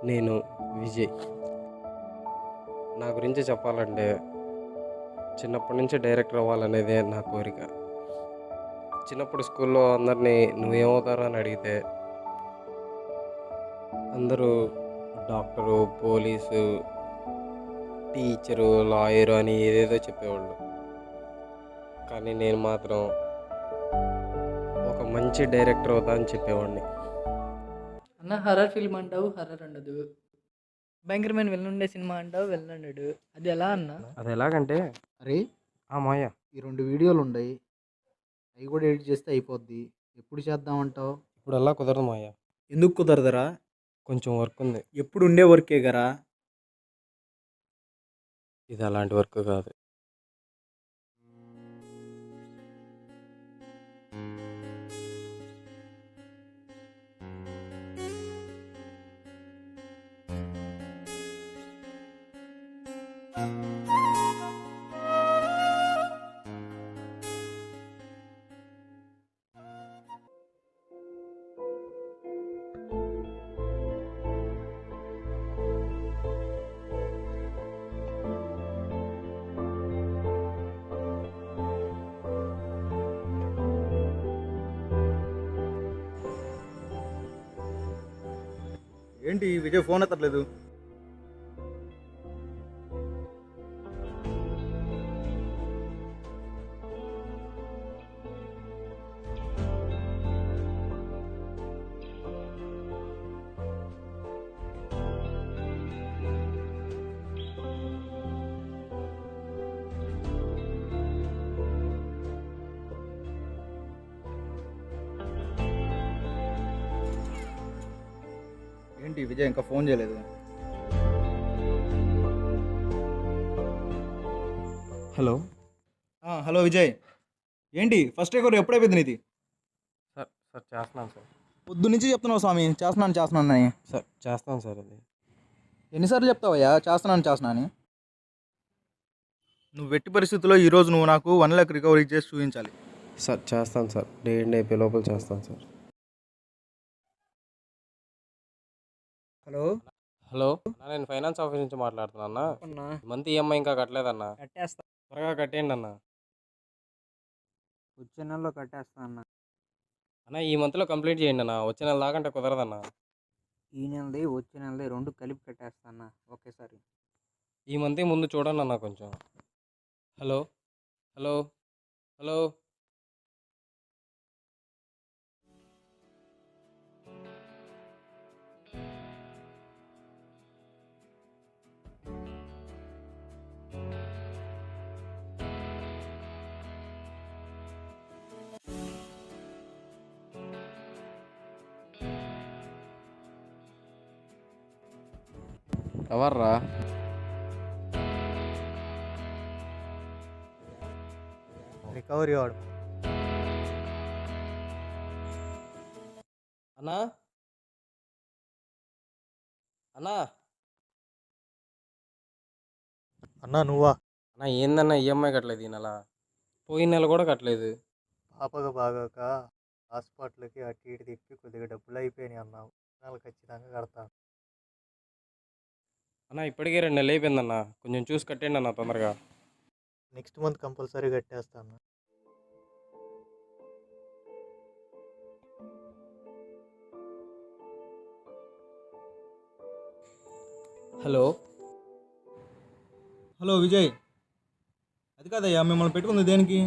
నేను విజయ్. నా గురించి చెప్పాలంటే చిన్నప్పటి నుంచి డైరెక్టర్ అవ్వాలనేదే నా కోరిక. చిన్నప్పుడు స్కూల్లో అందరినీ నువ్వేమవుతారు అని అడిగితే అందరూ డాక్టరు, పోలీసు, టీచరు, లాయరు అని ఏదేదో చెప్పేవాళ్ళు. కానీ నేను మాత్రం ఒక మంచి డైరెక్టర్ అవుతా అని చెప్పేవాడిని. అన్న హర్రర్ ఫిల్మ్ అంటావు హర్రర్ ఉండదు, భయంకరమైన వెళ్ళుండే సినిమా అంటావు వెళ్ళండడు. అది ఎలా అన్న? అది ఎలాగంటే అరే మాయ ఈ 2 వీడియోలు ఉన్నాయి, అవి కూడా ఎడిట్ చేస్తే అయిపోద్ది. ఎప్పుడు చేద్దామంటావు? ఇప్పుడు అలా కుదరదు మాయ, ఎందుకు కుదరదురా? కొంచెం వర్క్ ఉంది. ఎప్పుడు ఉండే వర్కే గరా. ఇది అలాంటి వర్క్ కాదు. ఏంటి విజయ్ ఫోన్ ఎత్తట్లేదు? ఏంటి విజయ్ ఇంకా ఫోన్ చేయలేదు? హలో హలో విజయ్, ఏంటి ఫస్ట్ రికవరీ ఎప్పుడైపోయింది నీది? సార్ సార్ చేస్తున్నాను సార్. పొద్దు నుంచి చెప్తున్నావు స్వామి చేస్తున్నాను అని. సార్ చేస్తాను సార్. అది ఎన్నిసార్లు చెప్తావయ్యా చేస్తున్నాను అని? నువ్వు వెట్టి పరిస్థితుల్లో ఈరోజు నువ్వు నాకు 1 లక్ష రికవరీ చేసి చూపించాలి. సార్ చేస్తాను సార్. డే అయిపోయే లోపల చేస్తాను సార్. హలో హలో అన్నా, నేను ఫైనాన్స్ ఆఫీస్ నుంచి మాట్లాడుతున్నా అన్న. ఈ మంత్ ఈఎంఐ ఇంకా కట్టలేదన్నా. కట్టేస్తా, త్వరగా కట్టేయండి అన్న. వచ్చే నెలలో కట్టేస్తా అన్న. అన్న ఈ మంత్లో కంప్లీట్ చేయండి అన్న. వచ్చే నెల దాకంటే కుదరదన్నా. ఈ నెలది వచ్చే నెలది 2 కలిపి కట్టేస్తా అన్న ఒకేసారి. ఈ మంత్ ముందు చూడండి అన్న కొంచెం. హలో హలో హలో ఎవర్రా? రికవరీ వాడు. అన్నా అన్నా అన్నా నువ్వా? అన్న ఏందన్నా ఈఎంఐ కట్టలేదు ఈ నెల. పోయిన నెల కూడా కట్టలేదు. పాపగా బాగాక హాస్పిటల్కి అటు ఇటు తిప్పి కొద్దిగా డబ్బులు అయిపోయినాయి అన్నావు. నెలకు ఖచ్చితంగా కడతాను. అన్న ఇప్పటికే 2 నెలలు అయిపోయిందన్న. కొంచెం చూసి కట్టండి అన్న తొందరగా. నెక్స్ట్ మంత్ కంపల్సరీ కట్టేస్తాను. హలో హలో విజయ్, అది కాదయ్యా మిమ్మల్ని పెట్టుకుంది దేనికి?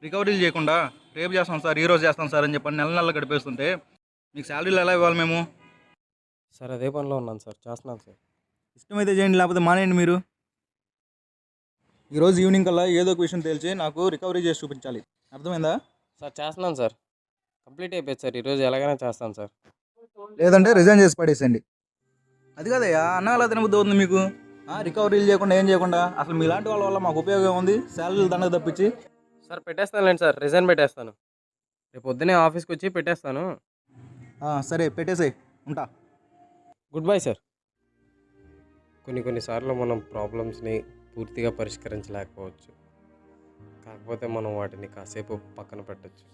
రికవరీలు చేయకుండా రేపు చేస్తాం సార్, ఈరోజు చేస్తాం సార్ అని చెప్పండి నెల గడిపేస్తుంటే మీకు శాలరీలు ఎలా ఇవ్వాలి మేము? సార్ అదే పనిలో ఉన్నాను సార్. చేస్తున్నాను సార్. ఇష్టమైతే చేయండి, లేకపోతే మానేయండి. మీరు ఈరోజు ఈవినింగ్ కల్లా ఏదో ఒక విషయం తేల్చి నాకు రికవరీ చేసి చూపించాలి, అర్థమైందా? సార్ చేస్తున్నాను సార్. కంప్లీట్ అయిపోయింది సార్. ఈరోజు ఎలాగైనా చేస్తాను సార్. లేదంటే రిజైన్ చేసి పడేసండి. అది కాదయ్యా, అన్న అలా తినబుద్ధి అవుతుంది మీకు. రికవరీలు చేయకుండా ఏం చేయకుండా అసలు మీలాంటి వాళ్ళ వల్ల మాకు ఉపయోగం ఉంది? శాలరీలు దండకు తప్పించి. Sir పెట్టేస్తానులేండి sir. రిజైన్ పెట్టేస్తాను. రేపు పొద్దునే ఆఫీస్కి వచ్చి పెట్టేస్తాను. సరే పెట్టేసేయ్, ఉంటా. Good bye sir. కొన్నిసార్లు మనం ప్రాబ్లమ్స్ని పూర్తిగా పరిష్కరించలేకపోవచ్చు. కాకపోతే మనం వాటిని కాసేపు పక్కన పెట్టచ్చు.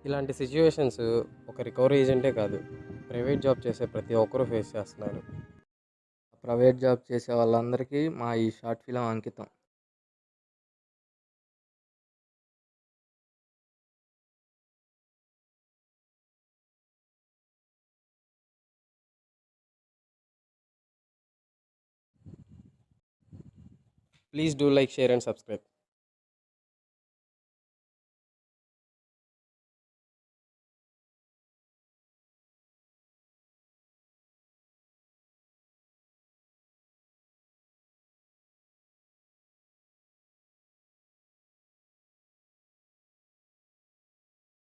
ఇలాంటి సిచ్యువేషన్స్ ఒక రికవరీ ఏజెంటే కాదు, ప్రైవేట్ జాబ్ చేసే ప్రతి ఒక్కరూ ఫేస్ చేస్తున్నారు. ప్రైవేట్ జాబ్ చేసే వాళ్ళందరికీ మా ఈ షార్ట్ ఫిలిం అంకితం. Please do like, share and subscribe.